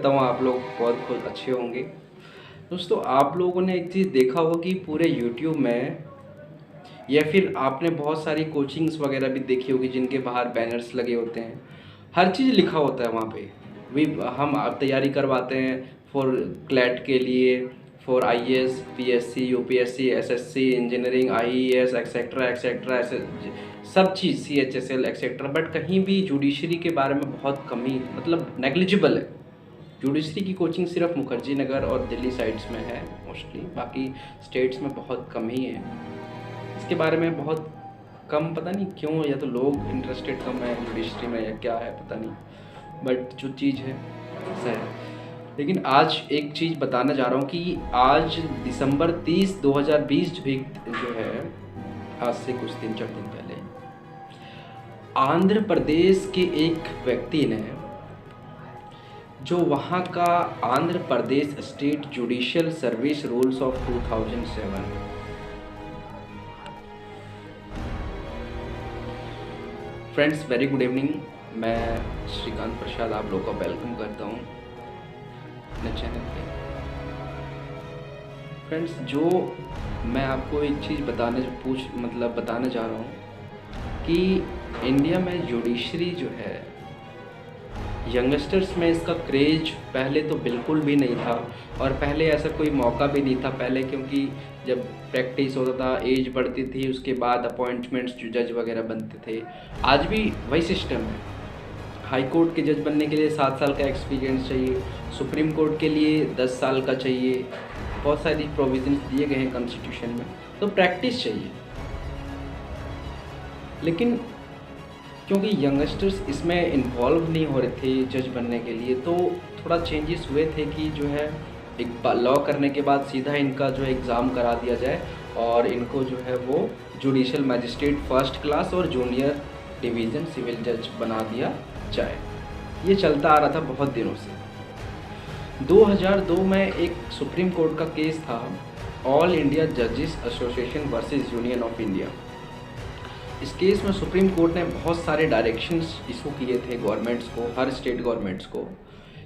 करता हूँ आप लोग बहुत अच्छे होंगे। दोस्तों, आप लोगों ने एक चीज़ देखा होगा कि पूरे यूट्यूब में या फिर आपने बहुत सारी कोचिंग्स वगैरह भी देखी होगी जिनके बाहर बैनर्स लगे होते हैं। हर चीज़ लिखा होता है वहाँ पे। वी हम आप तैयारी करवाते हैं फॉर क्लैट के लिए, for IAS, PSC, UPSC, SSC, engineering, IAS etcetera etcetera, ऐसे सब चीज़, सीएचएसएल एक्सेट्रा। बट कहीं भी जुडिशरी के बारे में बहुत कमी, मतलब नेग्लिजिबल है। जुडिशरी की कोचिंग सिर्फ मुखर्जी नगर और दिल्ली साइड्स में है मोस्टली, बाकी स्टेट्स में बहुत कम ही है। इसके बारे में बहुत कम, पता नहीं क्यों, या तो लोग इंटरेस्टेड कम है जुडिशरी में या क्या है पता नहीं, बट जो चीज़ है ऐसा है। लेकिन आज एक चीज़ बताना जा रहा हूँ कि आज दिसंबर 30, 2020 जो है, आज से कुछ 3-4 दिन पहले आंध्र प्रदेश के एक व्यक्ति ने, जो वहाँ का Andhra Pradesh state judicial service rules of 2007, friends very good evening. मैं श्रीकांत प्रसाद आप लोगों का वेलकम करता हूँ अपने चैनल पे। फ्रेंड्स, जो मैं आपको एक चीज़ बताने जा रहा हूँ कि इंडिया में जुडिशरी जो है, यंगस्टर्स में इसका क्रेज पहले तो बिल्कुल भी नहीं था, और पहले ऐसा कोई मौका भी नहीं था पहले, क्योंकि जब प्रैक्टिस होता था, एज बढ़ती थी, उसके बाद अपॉइंटमेंट्स जो जज वगैरह बनते थे। आज भी वही सिस्टम है। हाई कोर्ट के जज बनने के लिए 7 साल का एक्सपीरियंस चाहिए, सुप्रीम कोर्ट के लिए 10 साल का चाहिए, बहुत सारी प्रोविजंस दिए गए हैं कॉन्स्टिट्यूशन में, तो प्रैक्टिस चाहिए। लेकिन क्योंकि यंगस्टर्स इसमें इन्वॉल्व नहीं हो रहे थे जज बनने के लिए, तो थोड़ा चेंजेस हुए थे कि जो है एक लॉ करने के बाद सीधा इनका जो एग्ज़ाम करा दिया जाए और इनको जो है वो जुडिशियल मैजिस्ट्रेट फर्स्ट क्लास और जूनियर डिवीज़न सिविल जज बना दिया जाए। ये चलता आ रहा था बहुत दिनों से। 2002 में एक सुप्रीम कोर्ट का केस था, ऑल इंडिया जजेस association versus union of India. इस केस में सुप्रीम कोर्ट ने बहुत सारे डायरेक्शंस इशू किए थे गवर्नमेंट्स को, हर स्टेट गवर्नमेंट्स को,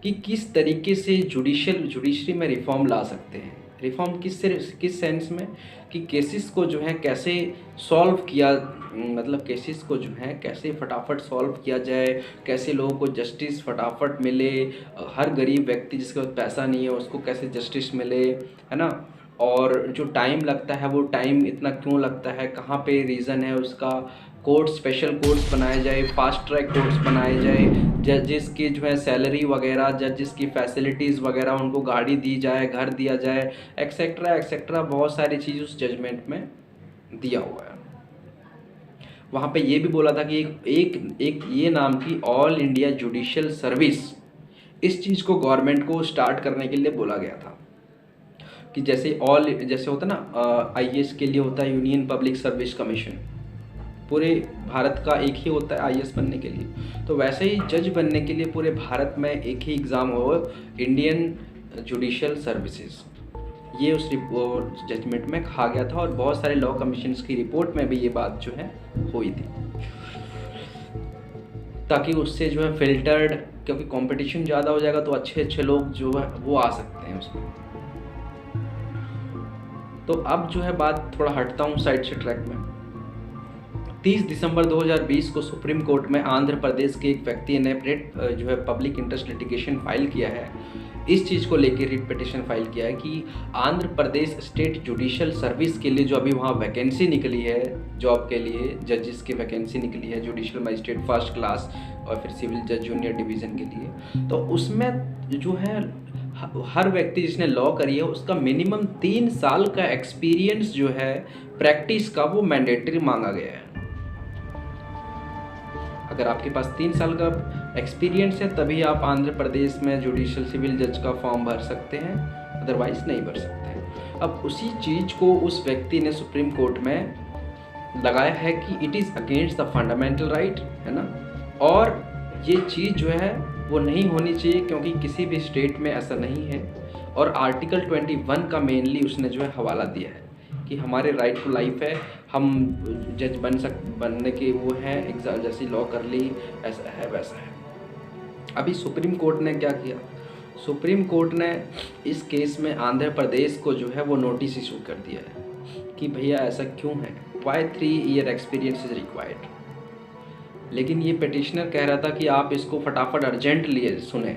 कि किस तरीके से जुडिशरी में रिफॉर्म ला सकते हैं। रिफॉर्म किस सेंस में कि केसेस को जो है कैसे सॉल्व किया, मतलब केसेस को जो है कैसे फटाफट सॉल्व किया जाए, कैसे लोगों को जस्टिस फटाफट मिले, हर गरीब व्यक्ति जिसके पास पैसा नहीं है उसको कैसे जस्टिस मिले, है ना। और जो टाइम लगता है वो टाइम इतना क्यों लगता है, कहाँ पे रीज़न है उसका, कोर्ट स्पेशल कोर्ट्स बनाए जाए, फास्ट ट्रैक कोर्ट्स बनाए जाए, जजेस की जो है सैलरी वगैरह, जजेस की फैसिलिटीज़ वगैरह, उनको गाड़ी दी जाए, घर दिया जाए, एक्सेट्रा एक्सेट्रा, बहुत सारी चीज़ उस जजमेंट में दिया हुआ है। वहाँ पे ये भी बोला था कि एक ये नाम की ऑल इंडिया जुडिशियल सर्विस, इस चीज़ को गवर्नमेंट को स्टार्ट करने के लिए बोला गया था कि जैसे होता ना, आईएएस के लिए होता है यूनियन पब्लिक सर्विस कमीशन, पूरे भारत का एक ही होता है आईएएस बनने के लिए, तो वैसे ही जज बनने के लिए पूरे भारत में एक ही एग्ज़ाम हो, इंडियन जुडिशियल सर्विसेज। ये उस जजमेंट में कहा गया था, और बहुत सारे लॉ कमीशंस की रिपोर्ट में भी ये बात जो है हुई थी, ताकि उससे जो है फिल्टर्ड, क्योंकि कंपटीशन ज़्यादा हो जाएगा तो अच्छे अच्छे लोग जो है वो आ सकते हैं उसमें। तो अब जो है बात थोड़ा हटता हूँ साइड से ट्रैक में। 30 दिसंबर 2020 को सुप्रीम कोर्ट में आंध्र प्रदेश के एक व्यक्ति ने जो है पब्लिक इंटरेस्ट लिटिगेशन फाइल किया है। इस चीज़ को लेकर रिट पिटिशन फाइल किया है कि Andhra Pradesh state judicial service के लिए जो अभी वहाँ वैकेंसी निकली है, जॉब के लिए जजेस की वैकेंसी निकली है, जुडिशियल मजिस्ट्रेट फर्स्ट क्लास और फिर सिविल जज जूनियर डिवीज़न के लिए, तो उसमें जो है हर व्यक्ति जिसने लॉ करी है उसका मिनिमम 3 साल का एक्सपीरियंस जो है प्रैक्टिस का, वो मैंडेटरी मांगा गया है। अगर आपके पास 3 साल का एक्सपीरियंस है तभी आप आंध्र प्रदेश में जुडिशियल सिविल जज का फॉर्म भर सकते हैं, अदरवाइज नहीं भर सकते हैं। अब उसी चीज़ को उस व्यक्ति ने सुप्रीम कोर्ट में लगाया है कि it is against the fundamental right, है ना, और ये चीज़ जो है वो नहीं होनी चाहिए, क्योंकि किसी भी स्टेट में ऐसा नहीं है। और आर्टिकल 21 का मेनली उसने जो है हवाला दिया है कि हमारे राइट टू लाइफ है, हम जज बनने के वो हैं, एग्जाम जैसी लॉ कर ली, ऐसा है वैसा है। अभी सुप्रीम कोर्ट ने क्या किया, सुप्रीम कोर्ट ने इस केस में आंध्र प्रदेश को जो है वो नोटिस इशू कर दिया है कि भैया ऐसा क्यों है, why 3 year experience is required. लेकिन ये पिटिशनर कह रहा था कि आप इसको फटाफट अर्जेंट लिए सुने,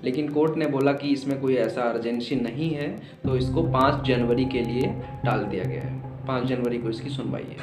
लेकिन कोर्ट ने बोला कि इसमें कोई ऐसा अर्जेंसी नहीं है, तो इसको 5 जनवरी के लिए टाल दिया गया है। 5 जनवरी को इसकी सुनवाई है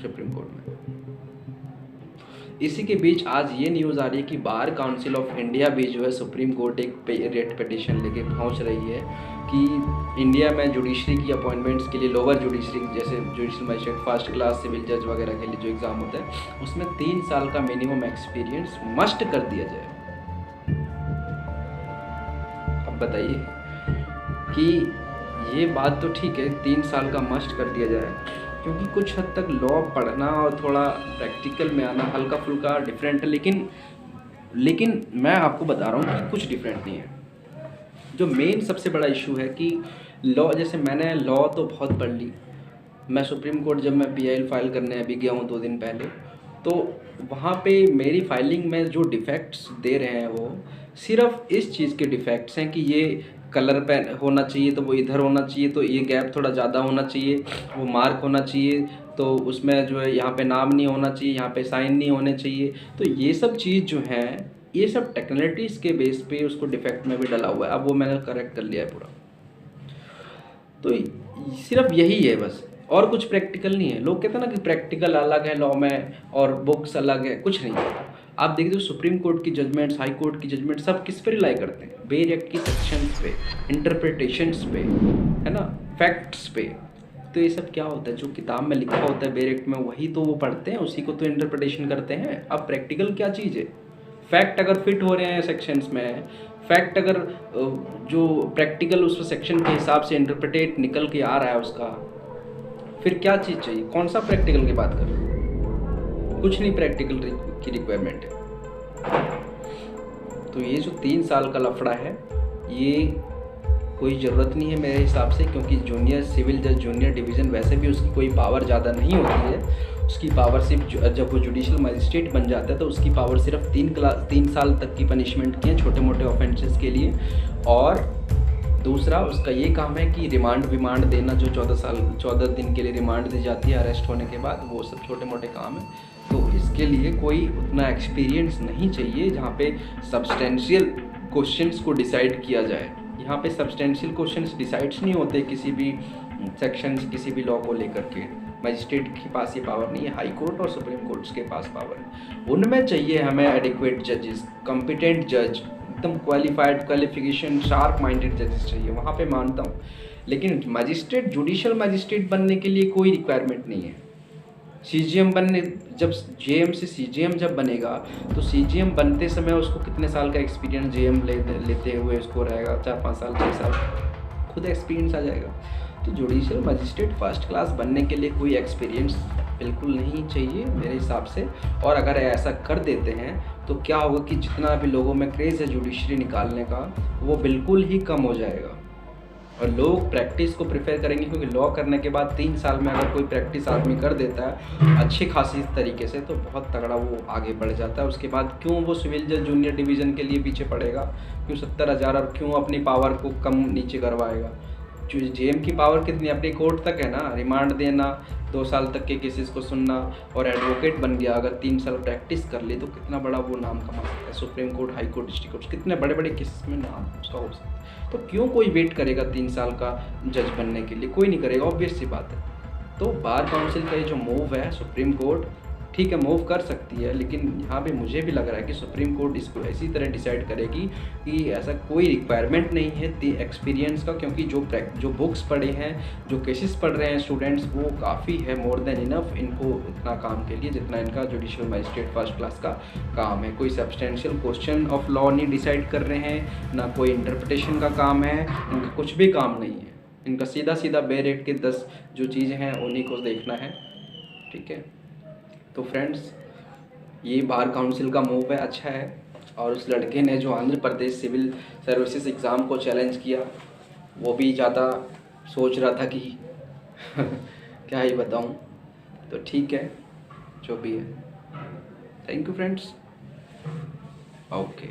सुप्रीम कोर्ट में। इसी के बीच आज ये न्यूज़ आ रही है कि बार काउंसिल ऑफ इंडिया भी जो है सुप्रीम कोर्ट एक रेट पिटिशन लेके पहुंच रही है कि इंडिया में जुडिशरी की अपॉइंटमेंट्स के लिए लोअर जुडिशरी जैसे judicial magistrate, first class civil जज वगैरह के लिए जो एग्ज़ाम होता है उसमें 3 साल का मिनिमम एक्सपीरियंस मस्ट कर दिया जाए। अब बताइए कि ये बात तो ठीक है 3 साल का मस्ट कर दिया जाए, क्योंकि कुछ हद तक लॉ पढ़ना और थोड़ा प्रैक्टिकल में आना हल्का फुल्का डिफरेंट है, लेकिन मैं आपको बता रहा हूँ कि कुछ डिफरेंट नहीं है। जो मेन सबसे बड़ा इशू है कि लॉ, जैसे मैंने लॉ तो बहुत पढ़ ली, मैं सुप्रीम कोर्ट जब मैं PIL फाइल करने अभी गया हूँ 2 दिन पहले, तो वहाँ पे मेरी फाइलिंग में जो डिफेक्ट्स दे रहे हैं वो सिर्फ इस चीज़ के डिफेक्ट्स हैं कि ये कलर पेन होना चाहिए तो वो इधर होना चाहिए, तो ये गैप थोड़ा ज़्यादा होना चाहिए, वो मार्क होना चाहिए, तो उसमें जो है यहाँ पे नाम नहीं होना चाहिए, यहाँ पे साइन नहीं होने चाहिए। तो ये सब चीज़ जो हैं ये सब टेक्निकलिटीज़ के बेस पे उसको डिफेक्ट में भी डला हुआ है। अब वो मैंने करेक्ट कर लिया है पूरा। तो सिर्फ यही है बस, और कुछ प्रैक्टिकल नहीं है। लोग कहते हैं ना कि प्रैक्टिकल अलग है लॉ में और बुक्स अलग है, कुछ नहीं है। आप देखिए सुप्रीम कोर्ट की जजमेंट्स, हाई कोर्ट की जजमेंट सब किस पे रिलाई करते हैं? बेयर एक्ट की सेक्शंस पे, इंटरप्रिटेशंस पे, है ना, फैक्ट्स पे। तो ये सब क्या होता है, जो किताब में लिखा होता है बेयर एक्ट में वही तो वो पढ़ते हैं, उसी को तो इंटरप्रिटेशन करते हैं। अब प्रैक्टिकल क्या चीज़ है? फैक्ट अगर फिट हो रहे हैं सेक्शंस में, फैक्ट अगर जो प्रैक्टिकल उस सेक्शन के हिसाब से इंटरप्रिटेट निकल के आ रहा है उसका, फिर क्या चीज़ चाहिए? कौन सा प्रैक्टिकल की बात कर रहे हो? कुछ नहीं प्रैक्टिकल की रिक्वायरमेंट है। तो ये जो 3 साल का लफड़ा है ये कोई ज़रूरत नहीं है मेरे हिसाब से, क्योंकि जूनियर सिविल जज, जूनियर डिवीज़न वैसे भी उसकी कोई पावर ज़्यादा नहीं होती है। उसकी पावर सिर्फ जब वो जुडिशल मजिस्ट्रेट बन जाता है तो उसकी पावर सिर्फ 3 साल तक की पनिशमेंट की है छोटे मोटे ऑफेंसेस के लिए। और दूसरा उसका ये काम है कि रिमांड देना, जो 14 दिन के लिए रिमांड दी जाती है अरेस्ट होने के बाद, वो सब छोटे मोटे काम है। तो इसके लिए कोई उतना एक्सपीरियंस नहीं चाहिए जहाँ पे सब्सटेंशियल क्वेश्चंस को डिसाइड किया जाए। यहाँ पे सब्सटेंशियल क्वेश्चंस डिसाइड्स नहीं होते किसी भी सेक्शन, किसी भी लॉ को लेकर के। मजिस्ट्रेट के पास ये पावर नहीं है, हाई कोर्ट और सुप्रीम कोर्ट्स के पास पावर है। उनमें चाहिए हमें एडिक्वेट जजेस, कॉम्पिटेंट जज, एकदम क्वालिफाइड, क्वालिफिकेशन, शार्प माइंडेड जजेस चाहिए, वहाँ पे मानता हूँ। लेकिन मजिस्ट्रेट, जुडिशल मजिस्ट्रेट बनने के लिए कोई रिक्वायरमेंट नहीं है। CGM बनने, जब JM से CGM जब बनेगा तो CGM बनते समय उसको कितने साल का एक्सपीरियंस JM लेते हुए उसको रहेगा? 4-5 साल, 6 साल, खुद एक्सपीरियंस आ जाएगा। तो जुडिशल मजिस्ट्रेट फर्स्ट क्लास बनने के लिए कोई एक्सपीरियंस बिल्कुल नहीं चाहिए मेरे हिसाब से। और अगर ऐसा कर देते हैं तो क्या होगा कि जितना भी लोगों में क्रेज़ है जुडिशरी निकालने का वो बिल्कुल ही कम हो जाएगा, और लोग प्रैक्टिस को प्रेफर करेंगे। क्योंकि लॉ करने के बाद 3 साल में अगर कोई प्रैक्टिस आदमी कर देता है अच्छी खासी तरीके से तो बहुत तगड़ा वो आगे बढ़ जाता है। उसके बाद क्यों वो सिविल जज जूनियर डिवीज़न के लिए पीछे पड़ेगा? क्यों 70,000 और क्यों अपनी पावर को कम नीचे करवाएगा? जो JM की पावर कितनी, अपनी कोर्ट तक है ना, रिमांड देना, 2 साल तक के केसेस को सुनना, और एडवोकेट बन गया अगर 3 साल प्रैक्टिस कर ली तो कितना बड़ा वो नाम कमा सकता है। Supreme court, high court, district court, कितने बड़े बड़े केसेस में नाम उसका हो सकता है। तो क्यों कोई वेट करेगा 3 साल का जज बनने के लिए? कोई नहीं करेगा, ऑब्वियस सी बात है। तो बार काउंसिल का ये जो मूव है, सुप्रीम कोर्ट ठीक है मूव कर सकती है, लेकिन यहाँ पे मुझे भी लग रहा है कि सुप्रीम कोर्ट इसको इसी तरह डिसाइड करेगी कि ऐसा कोई रिक्वायरमेंट नहीं है एक्सपीरियंस का, क्योंकि जो बुक्स पढ़े हैं, जो केसेस पढ़ रहे हैं स्टूडेंट्स, वो काफ़ी है, मोर देन इनफ इनको इतना काम के लिए जितना इनका जुडिशल मजिस्ट्रेट फर्स्ट क्लास का काम है। कोई सब्सटेंशियल क्वेश्चन ऑफ लॉ नहीं डिसाइड कर रहे हैं, ना कोई इंटरप्रिटेशन का काम है, इनका कुछ भी काम नहीं है। इनका सीधा बेयर एक्ट के 10 जो चीज़ें हैं उन्हीं को देखना है, ठीक है। तो फ्रेंड्स, ये बार काउंसिल का मूव है, अच्छा है। और उस लड़के ने जो Andhra Pradesh civil services exam को चैलेंज किया, वो भी ज़्यादा सोच रहा था कि क्या ही बताऊं। तो ठीक है, जो भी है। Thank you friends. ओके।